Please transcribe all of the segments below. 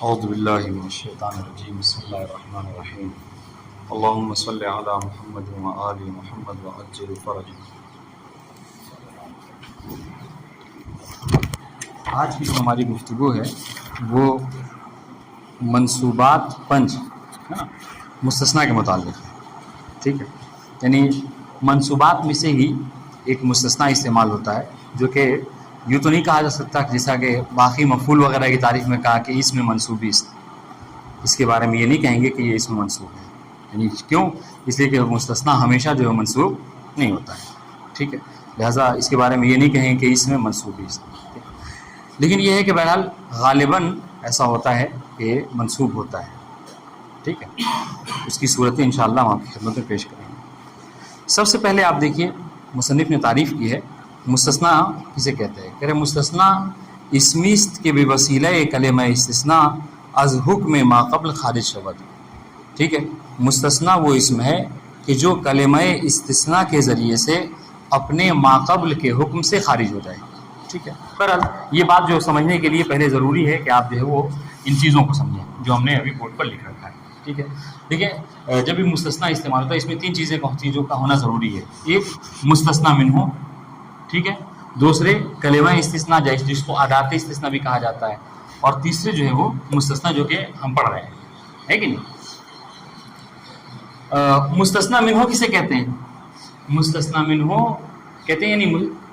اعوذ باللہ من الشیطان الرجیم بسم اللہ الرحمن الرحیم اللہم صلی علی محمد و آل محمد وعجل فرج۔ آج کی جو ہماری گفتگو ہے وہ منصوبات پنج مستثنیٰ کے متعلق ہے، ٹھیک ہے۔ یعنی منصوبات میں سے ہی ایک مستثنیٰ استعمال ہوتا ہے جو کہ یوں تو نہیں کہا جا سکتا جیسا کہ باقی مفعول وغیرہ کی تعریف میں کہا کہ اس میں منصوبی اس کے بارے میں یہ نہیں کہیں گے کہ یہ اس میں منصوب ہے، یعنی کیوں؟ اس لیے کہ مستثنیٰ ہمیشہ جو ہے منصوب نہیں ہوتا ہے، ٹھیک ہے۔ لہٰذا اس کے بارے میں یہ نہیں کہیں کہ اس میں منصوبی لیکن یہ ہے کہ بہرحال غالباً ایسا ہوتا ہے کہ منصوب ہوتا ہے، ٹھیک ہے۔ اس کی صورتیں انشاءاللہ ہم آپ کی خدمت میں پیش کریں گے۔ سب سے پہلے آپ دیکھیے مصنف نے تعریف کی ہے مستثنیٰ کسے کہتے ہیں؟ کہہ رہے مستثنیٰ اسمی است کے بوسیلہ کلمہ استثناء از حکم ما قبل خارج شود، ٹھیک ہے۔ مستثنیٰ وہ اسم ہے کہ جو کلمہ استثناء کے ذریعے سے اپنے ما قبل کے حکم سے خارج ہو جائے، ٹھیک ہے۔ پر یہ بات جو سمجھنے کے لیے پہلے ضروری ہے کہ آپ جو ہے وہ ان چیزوں کو سمجھیں جو ہم نے ابھی بورڈ پر لکھ رکھا ہے، ٹھیک ہے۔ دیکھیں جب بھی مستثنیٰ استعمال ہوتا ہے اس میں تین چیزوں کا ہونا ضروری ہے۔ ایک مستثنیٰ منہ، ٹھیک ہے۔ دوسرے کلمہ استثناء جس کو ادات استثناء بھی کہا جاتا ہے، اور تیسرے جو ہے وہ مستثنیٰ جو کہ ہم پڑھ رہے ہیں، ہے کہ نہیں۔ مستثنیٰ منہ کسے کہتے ہیں؟ مستثنیٰ منہ کہتے ہیں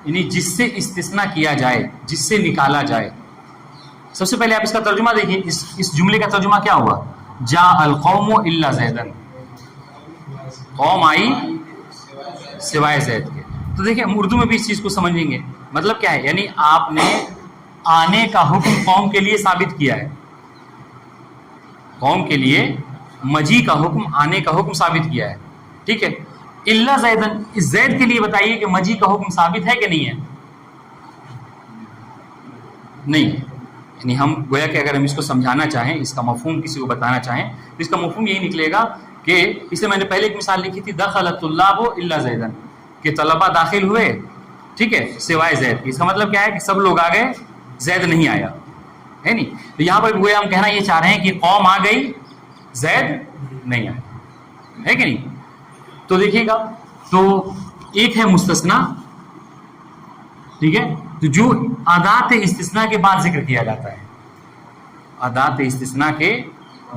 یعنی جس سے استثناء کیا جائے، جس سے نکالا جائے۔ سب سے پہلے آپ اس کا ترجمہ دیکھیے، اس جملے کا ترجمہ کیا ہوا؟ جاء القوم الا زیدا، قوم آئی سوائے زید کے۔ تو دیکھیں ہم اردو میں بھی اس چیز کو سمجھیں گے، مطلب کیا ہے؟ یعنی آپ نے آنے کا حکم قوم کے لیے ثابت کیا ہے، قوم کے لیے مجیء کا حکم، آنے کا حکم ثابت کیا ہے، ٹھیک ہے۔ الا زیدن، اس زید کے لیے بتائیے کہ مجیء کا حکم ثابت ہے کہ نہیں ہے؟ نہیں ہے۔ یعنی ہم گویا کہ اگر ہم اس کو سمجھانا چاہیں، اس کا مفہوم کسی کو بتانا چاہیں تو اس کا مفہوم یہی نکلے گا کہ اس سے میں نے پہلے ایک مثال لکھی تھی، دخل الطلاب الا زیدن، کہ طلبہ داخل ہوئے، ٹھیک ہے، سوائے زید کی۔ اس کا مطلب کیا ہے کہ سب لوگ آ گئے، زید نہیں آیا، ہے نہیں۔ تو یہاں پر گویا ہم کہنا یہ چاہ رہے ہیں کہ قوم آ گئی، زید نہیں آیا، ہے کہ نہیں۔ تو دیکھیے گا، تو ایک ہے مستثنیٰ، ٹھیک ہے، تو جو ادات استثناء کے بعد ذکر کیا جاتا ہے، ادات استثناء کے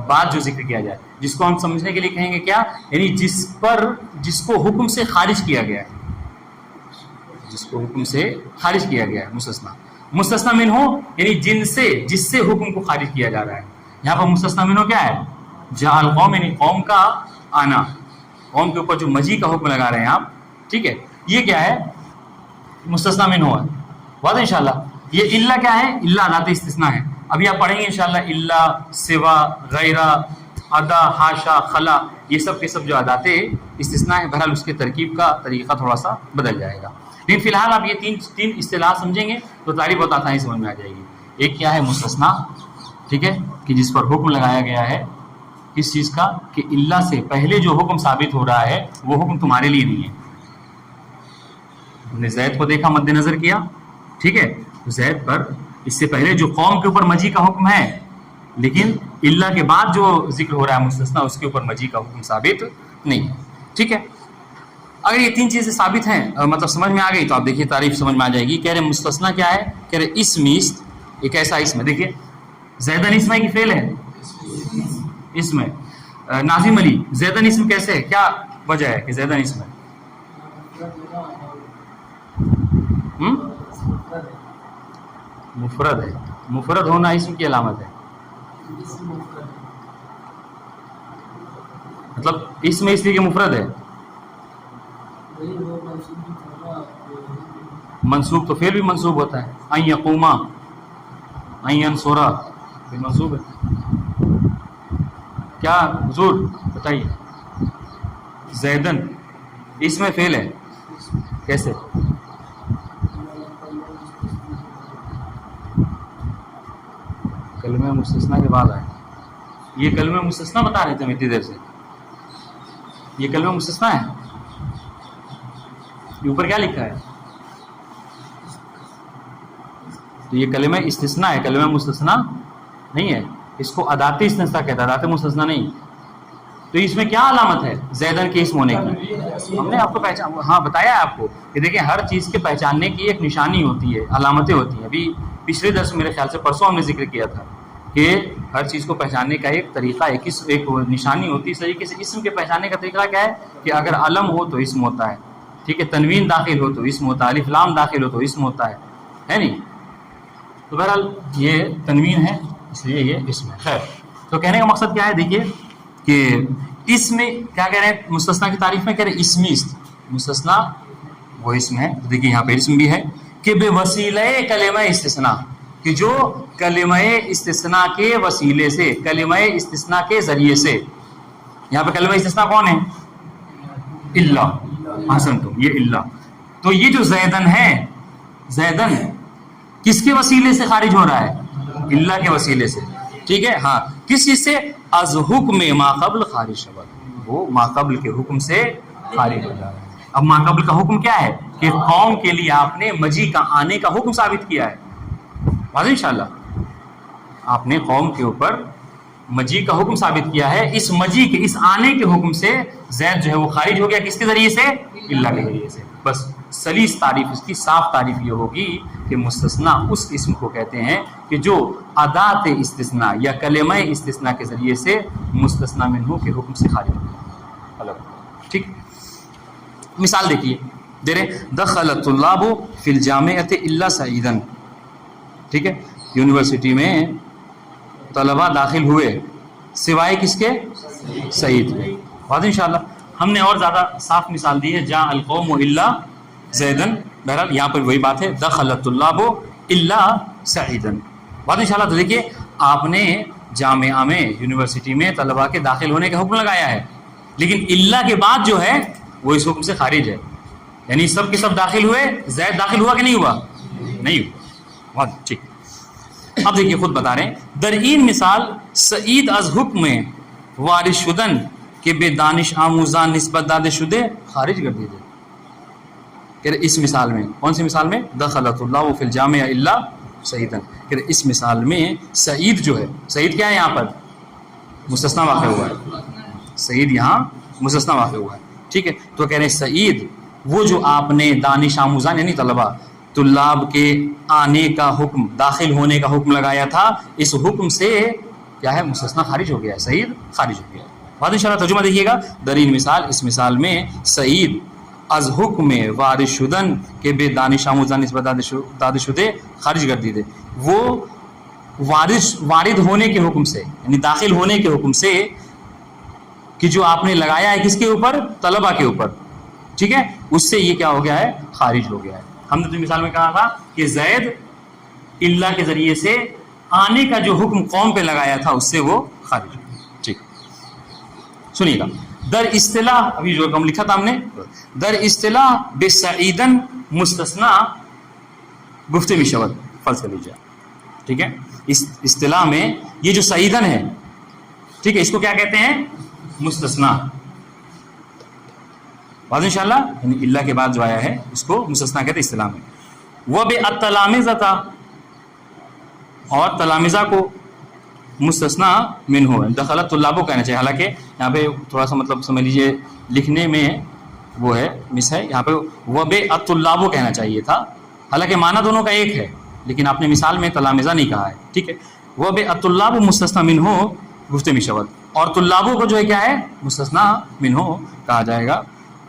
بعد جو ذکر کیا جائے، جس کو ہم سمجھنے کے لیے کہیں گے کیا؟ یعنی جس کو حکم سے خارج کیا گیا ہے، جس کو حکم سے خارج کیا گیا ہے، مستثنیٰ۔ مستثنیٰ منہ یعنی جس سے حکم کو خارج کیا جا رہا ہے۔ یہاں پر مستثنیٰ منہ کیا ہے؟ جاء القوم، یعنی قوم کا آنا، قوم کے اوپر جو مجیء کا حکم لگا رہے ہیں آپ، ٹھیک ہے، یہ کیا ہے؟ مستثنیٰ منہ ہے، بات ہے انشاءاللہ۔ یہ الا کیا ہے؟ الا ادات استثناء ہے، ابھی آپ پڑھیں گے انشاءاللہ۔ الا، سوا، غیرہ، ادا، حاشا، خلا، یہ سب کے سب جو ادات استثناء ہے، بہرحال اس کے ترکیب کا طریقہ تھوڑا سا بدل جائے گا، لیکن فی الحال آپ یہ تین اصطلاح سمجھیں گے تو تعریف بہت آسانی سمجھ میں آ جائے گی۔ ایک کیا ہے؟ مستثنیٰ، ٹھیک ہے، کہ جس پر حکم لگایا گیا ہے کس چیز کا؟ کہ اللہ سے پہلے جو حکم ثابت ہو رہا ہے وہ حکم تمہارے لیے نہیں ہے۔ ہم نے زید کو دیکھا، مد نظر کیا، ٹھیک ہے، زید پر اس سے پہلے جو قوم کے اوپر مجیء کا حکم ہے، لیکن اللہ کے بعد جو ذکر ہو رہا ہے مستثنیٰ، اس کے اوپر مجیء کا حکم ثابت نہیں ہے، ٹھیک ہے۔ اگر یہ تین چیزیں ثابت ہیں، مطلب سمجھ میں آ گئی، تو آپ دیکھیے تعریف سمجھ میں آ جائے گی۔ کہہ رہے مستثنیٰ کیا ہے؟ کہہ رہے اسم است، ایک ایسا اسم ہے، دیکھیے زیدن اسم ہے کہ فعل ہے؟ اسم ہے۔ ناظم علی، زیدن اسم کیسے ہے؟ کیا وجہ ہے کہ زیدن اسم ہے؟ مفرد ہے، مفرد ہونا اسم کی علامت ہے، مطلب اسم اس لیے کہ مفرد ہے، منصوب تو پھر بھی منصوب ہوتا ہے۔ ان یقوما، ان ینصرا، یہ منصوب ہے۔ کیا حضور بتائیے؟ زیدن اسم فعل ہے، کیسے؟ کلمہ مستثنیٰ کے بعد آئے، یہ کلمہ مستثنیٰ بتا رہے تھے ہم اتنی دیر سے، یہ کلمہ مستثنیٰ ہے۔ یہ اوپر کیا لکھا ہے؟ تو یہ کلمہ استثناء ہے، کلمہ مستثنیٰ نہیں ہے۔ اس کو ادات استثناء کہتا ہے، ادات مستثنیٰ نہیں. تو اس میں کیا علامت ہے؟ زیدن کے اسم ہونے کی. ہم نے آپ کو بتایا ہے آپ کو کہ دیکھیں ہر چیز کے پہچاننے کی ایک نشانی ہوتی ہے، علامتیں ہوتی ہیں. ابھی پچھلے درس میرے خیال سے پرسوں ہم نے ذکر کیا تھا کہ ہر چیز کو پہچاننے کا ایک طریقہ ہے، ایک نشانی ہوتی ہے. اس طریقے سے اسم کے پہچاننے کا طریقہ کیا ہے کہ اگر علم ہو تو اسم ہوتا ہے، ٹھیک ہے، تنوین داخل ہو تو اسم ہوتا ہے، الف لام داخل ہو تو اسم ہوتا ہے نہیں. تو بہرحال یہ تنوین ہے اس لیے یہ اسم ہے. خیر، تو کہنے کا مقصد کیا ہے؟ دیکھیے کہ اس میں کیا کہہ رہے ہیں مستثنیٰ کی تعریف میں، کہہ رہے ہیں اسمی مستثنیٰ وہ اسم ہے. دیکھیے یہاں پہ اسم بھی ہے کہ بے وسیلہ کلمہ استثناء، کہ جو کلمہ استثناء کے وسیلے سے، کلمہ استثناء کے ذریعے سے. یہاں پہ کلمہ استثناء کون ہے؟ اللہ. حسنتم، یہ اللہ. تو یہ جو زیدن ہے، زیدن کس کے وسیلے سے خارج ہو رہا ہے؟ اللہ کے وسیلے سے. ٹھیک ہے، ہاں. کس چیز سے؟ از حکم ما قبل خارج شود، وہ ما قبل کے حکم سے خارج ہو جا رہا ہے. اب ما قبل کا حکم کیا ہے کہ قوم کے لیے آپ نے مجیء کا آنے کا حکم ثابت کیا ہے. واضح انشاءاللہ، آپ نے قوم کے اوپر مجیء کا حکم ثابت کیا ہے. اس مجیء کے، اس آنے کے حکم سے زید جو ہے وہ خارج ہو گیا. کس کے ذریعے سے؟ اللہ کے ذریعے سے. بس سلیس تعریف، اس کی صاف تعریف یہ ہوگی کہ مستثنیٰ اس اسم کو کہتے ہیں کہ جو ادات استثناء یا کلمہ استثناء کے ذریعے سے مستثنیٰ منہ کے حکم سے خارج ہو گیا. ٹھیک، مثال دیکھیے دے رہے، دخل الطلاب فی الجامعۃ الا سعیدا. ٹھیک ہے، یونیورسٹی میں طلباء داخل ہوئے سوائے کس کے؟ سعید کے. واضح انشاءاللہ. ہم نے اور زیادہ صاف مثال دی ہے، جاء القوم الا زیدن. بہرحال یہاں پر وہی بات ہے، دخل الطلاب الا سعیدا. واضح انشاءاللہ. تو دیکھیے آپ نے جامعہ میں، یونیورسٹی میں طلباء کے داخل ہونے کا حکم لگایا ہے، لیکن اللہ کے بعد جو ہے وہ اس حکم سے خارج ہے. یعنی سب کے سب داخل ہوئے، زید داخل ہوا کہ نہیں ہوا؟ نہیں ہوا. ٹھیک. اب دیکھیے خود بتا رہے ہیں، در این مثال سعید از حکم وارث شدن کہ بے دانش آموزان نسبت دادے شدے خارج کر دیجیے. کہ اس مثال میں، کون سی مثال میں؟ دخلت اللہ فی الجامعہ الا سعیدا. کہ اس مثال میں سعید جو ہے، سعید کیا ہے یہاں پر؟ مستثنیٰ واقع ہوا ہے. سعید یہاں مستثنیٰ واقع ہوا ہے. ٹھیک ہے، تو کہہ رہے ہیں سعید وہ جو آپ نے دانش آموزان یعنی طلاب کے آنے کا حکم، داخل ہونے کا حکم لگایا تھا، اس حکم سے کیا ہے؟ مستثنیٰ خارج ہو گیا ہے، سعید خارج ہو گیا ہے. بعد انشاءاللہ ترجمہ دیکھیے گا. درین مثال، اس مثال میں سعید از حکم وارث شدن کے بے دانش آموزان نسبت داد شدے خارج کر دیے. وہ وارد ہونے کے حکم سے، یعنی داخل ہونے کے حکم سے، کہ جو آپ نے لگایا ہے کس کے اوپر؟ طلبہ کے اوپر. ٹھیک ہے، اس سے یہ کیا ہو گیا ہے؟ خارج ہو گیا ہے. ہم نے تو مثال میں کہا تھا کہ زید اللہ کے ذریعے سے آنے کا جو حکم قوم پہ لگایا تھا اس سے وہ خارج ہو گیا. ٹھیک، سنیے گا. در اصطلاح، ابھی جو ہم لکھا تھا ہم نے، در اصطلاح بسعیدن مستثنیٰ گفت میں شود فرض کر لیجیے. ٹھیک ہے، اس اصطلاح میں یہ جو سعیدن ہے، ٹھیک ہے، اس کو کیا کہتے ہیں؟ مستثنیٰ. واضح انشاءاللہ. یعنی اللہ کے بعد جو آیا ہے اس کو مستثنیٰ کہتے ہیں اصطلاح میں. وہ بے التلامذۃ، اور تلامذہ کو مستثنیٰ منہ دخلت طلاب کو کہنا چاہیے. حالانکہ یہاں پہ تھوڑا سا مطلب سمجھ لیجیے لکھنے میں وہ ہے مس ہے، یہاں پہ وہ بے الطلاب کہنا چاہیے تھا. حالانکہ معنی دونوں کا ایک ہے، لیکن آپ نے مثال میں تلامذہ نہیں کہا ہے. ٹھیک ہے، وہ بے الطلاب مستثنیٰ منہ گفت میں شود، اور طلابوں کو جو ہے کیا ہے؟ مستثنیٰ منہ کہا جائے گا.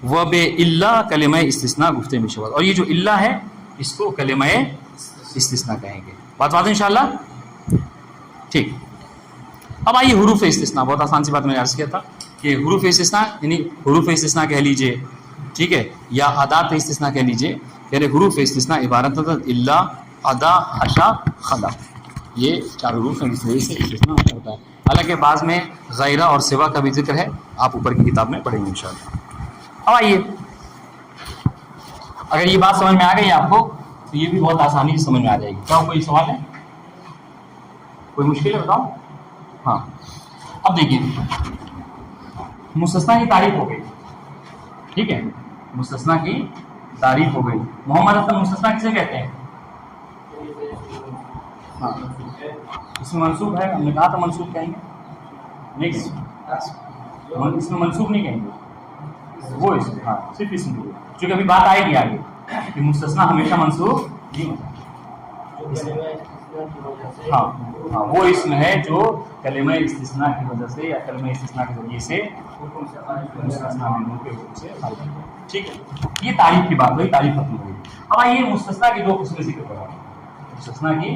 وہ بے اللہ کلمہ استثناء گفت میں شود، اور یہ جو اللہ ہے اس کو کلمہ استثناء کہیں گے. بات بات انشاءاللہ. ٹھیک، اب آئیے حروف استثناء. بہت آسان سی بات میں نے عرض کیا تھا کہ حروف استثناء یعنی حروف استثناء کہہ لیجئے، ٹھیک ہے، یا ادات استثناء کہہ لیجئے. کہہ رہے حروف استثناء عبارت اللہ، ادا، حشا، خلا، یہ چار حروف ہیں جس وجہ سے استثناء ہوتا ہے. حالانکہ بعض میں غیرہ اور سوا کا بھی ذکر ہے، آپ اوپر کی کتاب میں پڑھیں گے انشاءاللہ. اب آئیے، اگر یہ بات سمجھ میں آ گئی آپ کو تو یہ بھی بہت آسانی سے سمجھ میں آ جائے گی. کیا کوئی سوال ہے؟ کوئی مشکل ہے بتاؤ. ہاں، اب دیکھیے مستثنیٰ کی تعریف ہو گئی. ٹھیک ہے، مستثنیٰ کی تعریف ہو گئی. محمد حسن مستثنیٰ کسے کہتے ہیں؟ ہاں، اس میں منصوب ہے, ہم نے کہا تھا منصوب کہیں گے نہیں, اس میں منصوب نہیں کہیں گے, وہ اس ہاں صرف اسم کے لیے, چونکہ ابھی بات آئے گی آگے کہ مستثنا ہمیشہ منصوب نہیں ہوتا. ہاں ہاں وہ اسم ہے جو کلمہ استثناء کی وجہ سے یا کلمہ استثناء کے ذریعے سے مستثنیٰ منہو کے حکم سے خارج ہے. ٹھیک ہے, یہ تعریف کی بات ہوئی, تعریف ختم ہوئی. اب آئیے مستثنیٰ کی دو قسمیں ذکر کر رہے ہیں, مستثنیٰ کی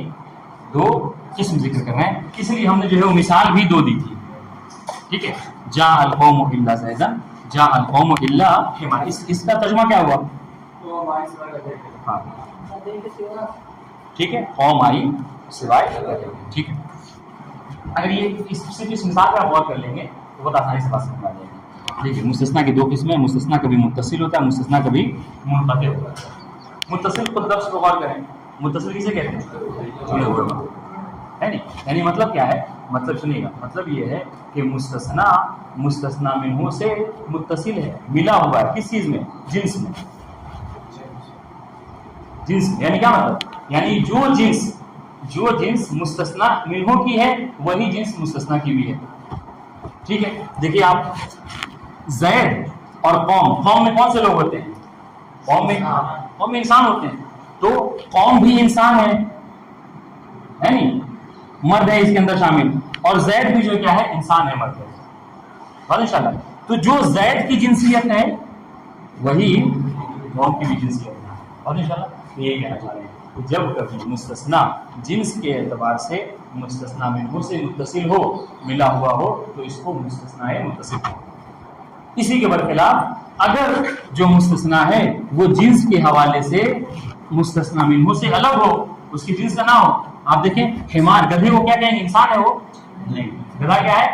دو قسم ذکر کر رہے ہیں, اس لیے ہم نے جو ہے وہ مثال بھی دو دی تھی. ٹھیک ہے, جاء القوم الا زیدا, جاء القوم الا حمار, اس کا ترجمہ کیا ہوا؟ ہاں ٹھیک ہے, قوم آئی سوائے. ٹھیک ہے, اگر یہ اس مثال پر غور کر لیں گے تو بہت آسانی سے بات سمجھ آ جائے گی. ٹھیک ہے, مستثنیٰ کی دو قسمیں, مستثنیٰ کبھی متصل ہوتا ہے, مستثنیٰ کبھی منقطع ہوتا ہے. متصل خود لفظ کو غور کریں, متصل کسے کہتے ہیں؟ جڑے ہوئے ہے نہیں, یعنی مطلب کیا ہے؟ مطلب سنیے گا, مطلب یہ ہے کہ مستثنیٰ مستثنیٰ منہو سے متصل ہے, ملا ہوا ہے کس چیز میں؟ جنس میں. جنس یعنی کیا مطلب؟ یعنی جو جنس مستثنیٰ منہو کی ہے وہی جنس مستثنیٰ کی بھی ہے. ٹھیک ہے, دیکھیے آپ, زید اور قوم میں کون سے لوگ ہوتے ہیں؟ قوم میں انسان ہوتے ہیں, تو قوم بھی انسان ہے نہیں, مرد ہے اس کے اندر شامل, اور زید بھی جو کیا ہے انسان ہے, مرد ہے. بات انشاءاللہ, تو جو زید کی جنسیت ہے وہی قوم کی بھی جنسیت ہے. اور انشاءاللہ یہ کہنا چاہ رہے ہیں کہ جب کبھی مستثنیٰ جنس کے اعتبار سے مستثنیٰ منہو سے متصل ہو, ملا ہوا ہو, تو اس کو مستثنیٰ متصل ہو. اسی کے برخلاف اگر جو مستثنیٰ ہے وہ جنس کے حوالے سے مستثنیٰ منہو سے الگ ہو, اس کی جنس کا نہ ہو. آپ دیکھیں حمار, گدھے کو کیا کہیں گے؟ انسان ہے وہ نہیں, گدھا کیا ہے؟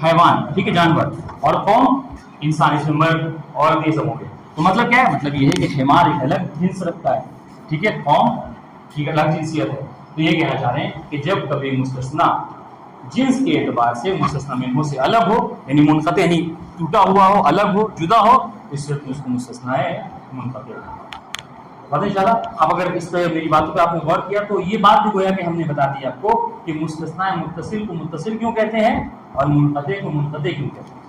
حیوان. ٹھیک ہے, جانور. اور قوم انسان, اس میں مرد اور یہ سب ہو گئے. تو مطلب کیا ہے؟ مطلب یہ ہے کہ حمار ایک الگ جنس رکھتا ہے, ٹھیک ہے, قوم کی الگ جنسیت ہے. تو یہ کہنا چاہ رہے ہیں کہ جب کبھی مستثنیٰ جنس کے اعتبار سے مستثنیٰ منہو سے الگ ہو, یعنی منقطع, یعنی ٹوٹا ہوا ہو, الگ ہو, جدا ہو, اس صورت میں اس کو مستثنیٰ منقطع. بات انشاءاللہ. اب اگر اس پہ میری باتوں پہ آپ نے غور کیا تو یہ بات بھی گویا کہ ہم نے بتا دی آپ کو کہ مستثنیٰ متصل کو متصل کیوں کہتے ہیں اور منقطع کو منقطع کیوں کہتے ہیں.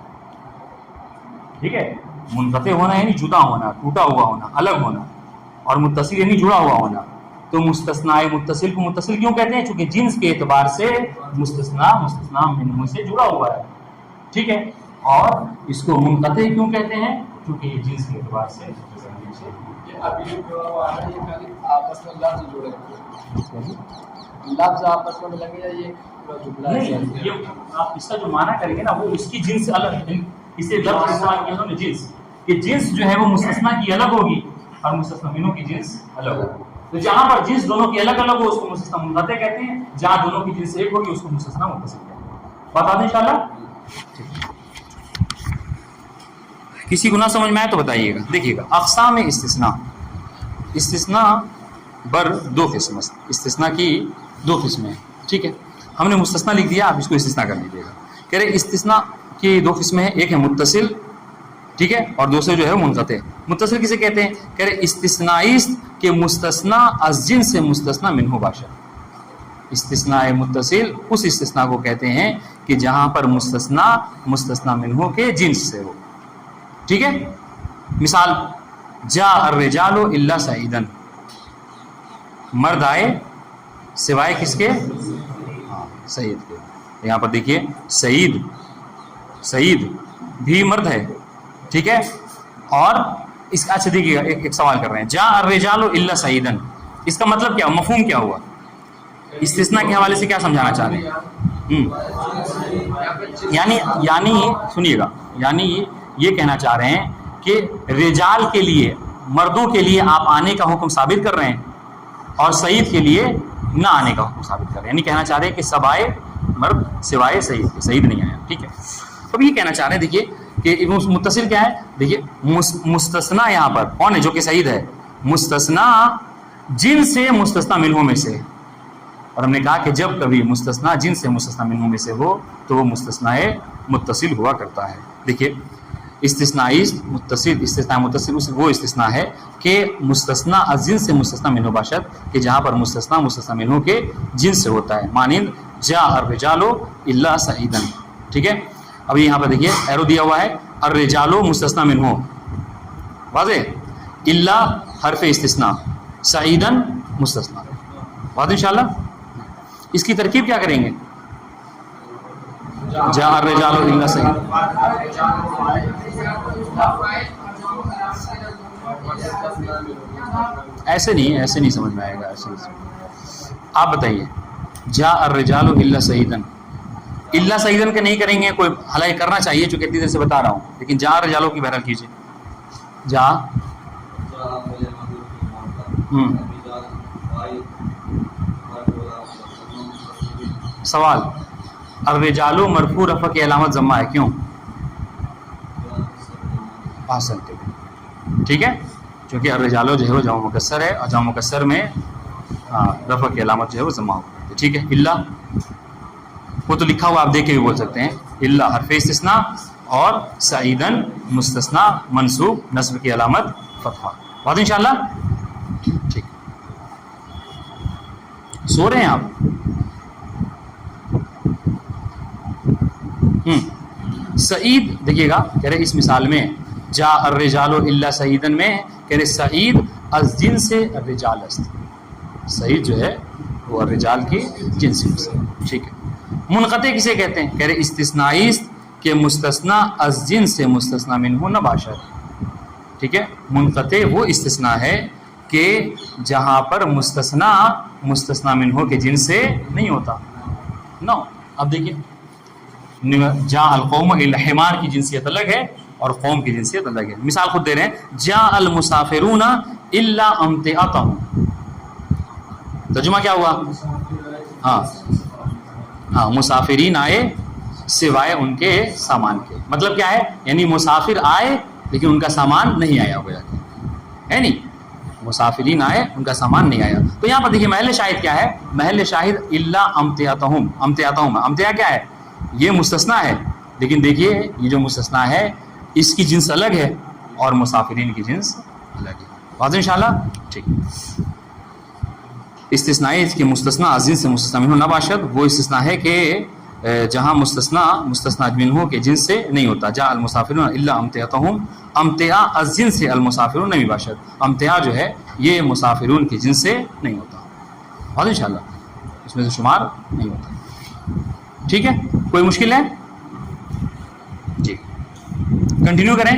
ٹھیک ہے, منقطع ہونا یعنی جدا ہونا, ٹوٹا ہوا ہونا, الگ ہونا, اور متصل یعنی جڑا ہوا ہونا. تو مستثنیٰ متصل کو متصل کیوں کہتے ہیں؟ چونکہ جنس کے اعتبار سے مستثنیٰ منہو سے جڑا ہوا ہے. ٹھیک ہے, اور اس کو منقطع کیوں کہتے ہیں؟ چونکہ یہ جنس کے اعتبار سے آپس میں لفظ جڑے, لفظ آپس میں ملیں گے یا یہ یہ آپ اس کا جو معنی کریں گے نا وہ اس کی جنس الگ, اسے لفظ استعمال کیا انہوں نے جنس, کہ جنس جو ہے وہ مستثنیٰ کی الگ ہوگی اور مستثنیٰ منہو کی جنس الگ ہوگی. تو جہاں پر جنس دونوں کی الگ الگ ہو اس کو مستثنیٰ منقطع کہتے ہیں, جہاں دونوں کی جنس ایک ہوگی اس کو مستثنیٰ متصل کہتے ہیں. بتا دیں انشاءاللہ. کسی کو نہ سمجھ میں آئے تو بتائیے گا. دیکھیے گا, اقسام استثناء بر دو قسم, استثناء کی دو قسمیں. ٹھیک ہے, ہم نے مستثنیٰ لکھ دیا, آپ اس کو استثناء کر لیجیے گا. کہہ رہے استثناء کی دو قسمیں ہیں, ایک ہے متصل, ٹھیک ہے, اور دوسرے جو ہے منقطع. متصل کسے کہتے ہیں؟ کہہ رہے استثنائی کہ مستثنیٰ از جنس سے مستثنیٰ منہو باشد. استثناء متصل اس استثناء کو کہتے ہیں کہ جہاں پر مستثنیٰ منہو کے جنس سے ہو. ٹھیک ہے, مثال جاء الرجال الا سعیدا, مرد آئے سوائے کس کے؟ سعید کے. یہاں پر دیکھیے سعید بھی مرد ہے. ٹھیک ہے, اور اس کا اچھا دیکھیے گا, ایک سوال کر رہے ہیں, جاء الرجال الا سعیدا, اس کا مطلب کیا, مفہوم کیا ہوا؟ استثناء کے حوالے سے کیا سمجھانا چاہ رہے ہیں؟ یعنی سنیے گا, یعنی یہ کہنا چاہ رہے ہیں کہ رجال کے لیے, مردوں کے لیے آپ آنے کا حکم ثابت کر رہے ہیں اور سعید کے لیے نہ آنے کا حکم ثابت کر رہے ہیں. یعنی کہنا چاہ رہے ہیں کہ سب آئے مرد سوائے سعید نہیں آیا. ٹھیک ہے, اب یہ کہنا چاہ رہے ہیں دیکھیے کہ متصل کیا ہے. دیکھیے مستثنیٰ یہاں پر کون ہے؟ جو کہ سعید ہے. مستثنیٰ جن سے مستثنیٰ منہو میں سے, اور ہم نے کہا کہ جب کبھی مستثنیٰ جن سے مستثنیٰ منہو میں سے ہو تو وہ مستثنیٰ متصل ہوا کرتا ہے. دیکھیے استثناء متصل وہ استثناء ہے کہ مستثنیٰ از جنس سے مستثنیٰ منہو باشد, کہ جہاں پر مستثنیٰ منہو کے جنس سے ہوتا ہے. مانند جاء الرجال الا سعیدا. ٹھیک ہے. اب یہاں پہ دیکھیے ایرو دیا ہوا ہے, الرجال مستثنی منہ, واضح, الا حرف استثناء, سعیدا مستثنی, واضح انشاءاللہ. اس کی ترکیب کیا کریں گے؟ جاء الرجال الا سعیدا. ایسے نہیں سمجھ میں آئے گا. ایسے آپ بتائیے, جاء الرجال الا سعیدا, الا سعیدا کے نہیں کریں گے کوئی, حالانکہ کرنا چاہیے چونکہ اتنی دیر سے بتا رہا ہوں, لیکن جاء الرجال کی بہرحال کیجیے. جاء سوال, الرجال مرفوع رفع کی علامت ضمہ ہے, کیوں؟ احسنت, ٹھیک ہے, کیونکہ الرجال جو ہے وہ جمع مکسر ہے, اور جمع مکسر میں رفع کی علامت جو ہے وہ ضمہ ہوتی ہے. ٹھیک ہے. الا وہ تو لکھا ہوا آپ دیکھ کے بھی بول سکتے ہیں, الا حرف استثناء اور سعیدا مستثنی منصوب, نصب کی علامت فتحہ. بات انشاءاللہ ٹھیک. سو رہے ہیں آپ؟ سعید دیکھیے گا, کہہ رہے اس مثال میں جاء الرجال الا سعیدا میں کہہ رہے سعید از جنس الرجال است, سعید جو ہے وہ الرجال کی جنس سے. ٹھیک ہے. منقطع کسے کہتے ہیں؟ کہہ رہے استثنائی است کہ مستثنی از جنس سے مستثنی منہ نہ باشد. ٹھیک ہے. منقطع وہ استثناء ہے کہ جہاں پر مستثنی منہ کے جنس سے نہیں ہوتا. نو, اب دیکھیے جاء القوم الحمار کی جنسیت الگ ہے اور قوم کی جنسیت الگ ہے. مثال خود دے رہے ہیں, جاء المسافرون الا امتعتهم. ترجمہ کیا ہوا؟ ہاں مسافرین آئے سوائے ان کے سامان کے. مطلب کیا ہے؟ یعنی مسافر آئے لیکن ان کا سامان نہیں آیا ہوا ہے. نہیں, مسافرین آئے ان کا سامان نہیں آیا. تو یہاں پر دیکھیے محل شاہد کیا ہے؟ محل شاہد الا امتعتهم. امتع کیا ہے؟ یہ مستثنیٰ ہے, لیکن دیکھیے یہ جو مستثنیٰ ہے اس کی جنس الگ ہے اور مسافرین کی جنس الگ ہے. واضح انشاءاللہ ٹھیک. استثنائی اس کے مستثنیٰ از جنس سے مستثنی منہ نہ باشد, وہ استثناء ہے کہ جہاں مستثنی منہ کے جنس سے نہیں ہوتا. جاء المسافرون الا امتعتهم, امتع از جنس سے المسافرون نہیں باشد. امتع جو ہے یہ مسافرون کی جنس سے نہیں ہوتا. واضح انشاءاللہ, اس میں سے شمار نہیں ہوتا. ٹھیک ہے. کوئی مشکل ہے؟ جی کنٹینیو کریں.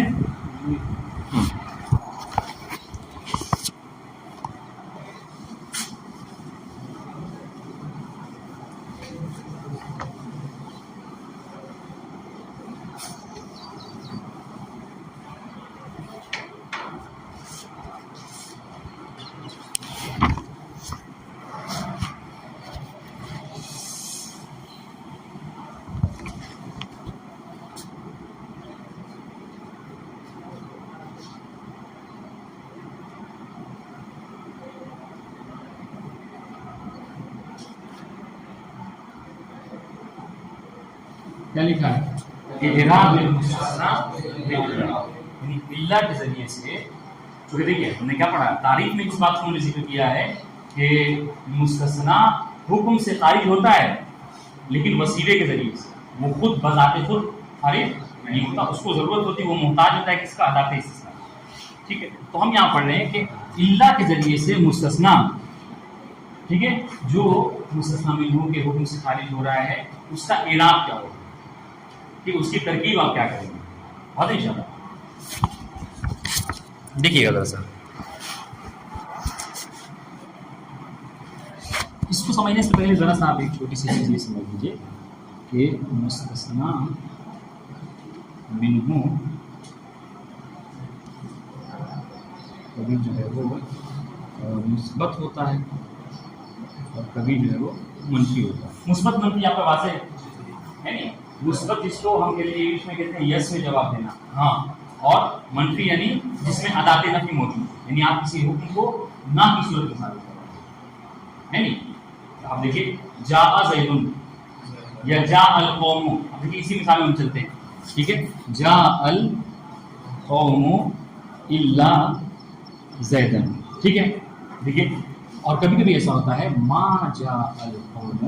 کیا لکھا ہے؟ اعراب المستثنى یعنی الا کے ذریعے سے. کیونکہ دیکھیے ہم نے کیا پڑھا, تعریف میں اس بات کو ذکر کیا ہے کہ مستثنی حکم سے خارج ہوتا ہے لیکن وسیلے کے ذریعے سے, وہ خود بذات خود خارج نہیں ہوتا. اس کو ضرورت ہوتی ہے, وہ محتاج ہوتا ہے کس کا؟ ادات استثناء. ٹھیک ہے. تو ہم یہاں پڑھ رہے ہیں کہ الا کے ذریعے سے مستثنی, ٹھیک ہے, جو مستثنی منہ کے حکم سے خارج ہو رہا ہے اس کا اعراب کیا ہوگا, کہ اس کی ترکیب آپ کیا کریں گے. بہت انشاءاللہ دیکھیے گا ذرا سا. اس کو سمجھنے سے پہلے ذرا سا آپ ایک چھوٹی سی چیز یہ سمجھ لیجیے کہ مستثنی منہ کبھی جو ہے وہ مثبت ہوتا ہے اور کبھی جو ہے وہ منفی ہوتا ہے. مثبت منفی آپ کا واضح ہے نہیں. مثبت جس کو ہم انگلش میں کہتے ہیں یس میں جواب دینا, ہاں, اور منفی یعنی جس میں ادات نفی موجود, یعنی آپ کسی حکم کو نہ کی صورت میں ثابت کریں ہے نہیں. آپ دیکھیے جاء زید یا جاء القوم, اب دیکھیے اسی مثال میں ہم چلتے ہیں. ٹھیک ہے. جاء القوم الا زیدا. ٹھیک ہے. دیکھیے اور کبھی کبھی ایسا ہوتا ہے ما جاء القوم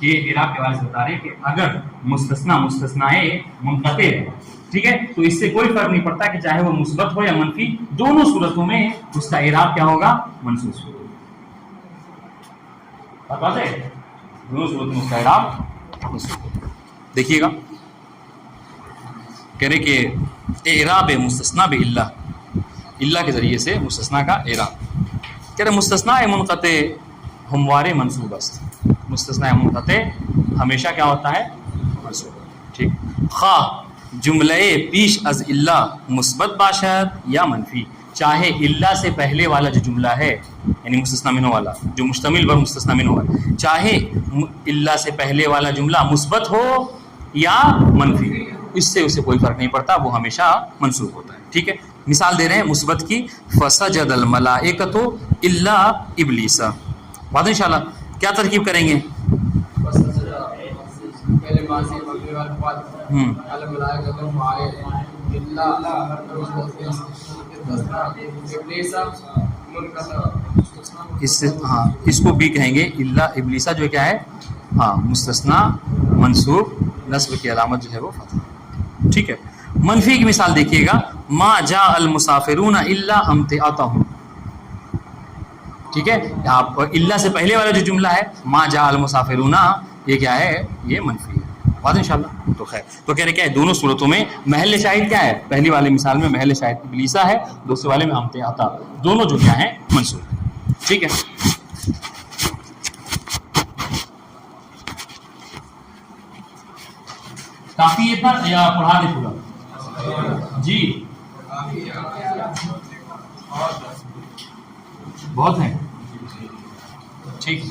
کہ اعراب کے حوالے سے بتا رہے ہیں کہ اگر مستثنا مستثنائے منقطع ہے، ٹھیک ہے، تو اس سے کوئی فرق نہیں پڑتا کہ چاہے وہ مثبت ہو یا منفی، دونوں صورتوں میں اس کا اعراب کیا ہوگا؟ منصوص ہوگا. بات ہے، دونوں صورتوں میں اس کا اعراب منصوص ہوگا. دیکھیے گا کہہ رہے کہ اعراب مستثنا باللہ، اللہ کے ذریعے سے مستثنا کا اعراب. کہہ رہے مستثنا منقطع ہموار منصوب است. مستثنا منقطع ہمیشہ کیا ہوتا ہے؟ منصوب. ٹھیک. خواہ جملہ پیش از اللہ مثبت باشد یا منفی، چاہے اللہ سے پہلے والا جو جملہ ہے یعنی مستثنا منہ والا جو مشتمل بر مستثنا منہ والا، چاہے اللہ سے پہلے والا جملہ مثبت ہو یا منفی، اس سے اسے کوئی فرق نہیں پڑتا، وہ ہمیشہ منصوب ہوتا ہے. ٹھیک ہے. مثال دے رہے ہیں مثبت کی، فسجد الملائکۃ الا ابلیس. بات انشاءاللہ کیا ترکیب کریں گے؟ پہلے ماضی مبنی والے بعد علم ملائکۃ فاعل الا ابلیس منقطع. اس سے ہاں اس کو بھی کہیں گے الا ابلیسا، جو کیا ہے؟ ہاں مستثنا منصوب، نصب کی علامت جو ہے وہ فتح. ٹھیک ہے. منفی کی مثال دیکھیے گا، ما جاء المسافرون الا امتعتهم. ٹھیک ہے. آپ اللہ سے پہلے والا جو جملہ ہے ما جاء المسافرون، یہ کیا ہے؟ یہ منفی ہے. بات انشاءاللہ. تو خیر، تو کہہ رہے کیا ہے؟ دونوں صورتوں میں محل شاہد کیا ہے؟ پہلی والی مثال میں محل شاہد ابلیسا ہے، دوسرے والے میں امتعتا، دونوں جو کیا ہیں؟ منصوب. ٹھیک ہے. کافی اتنا یا پڑھا دے پورا؟ جی بہت ہیں. ٹھیک.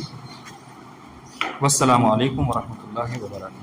والسلام علیکم ورحمۃ اللہ وبرکاتہ.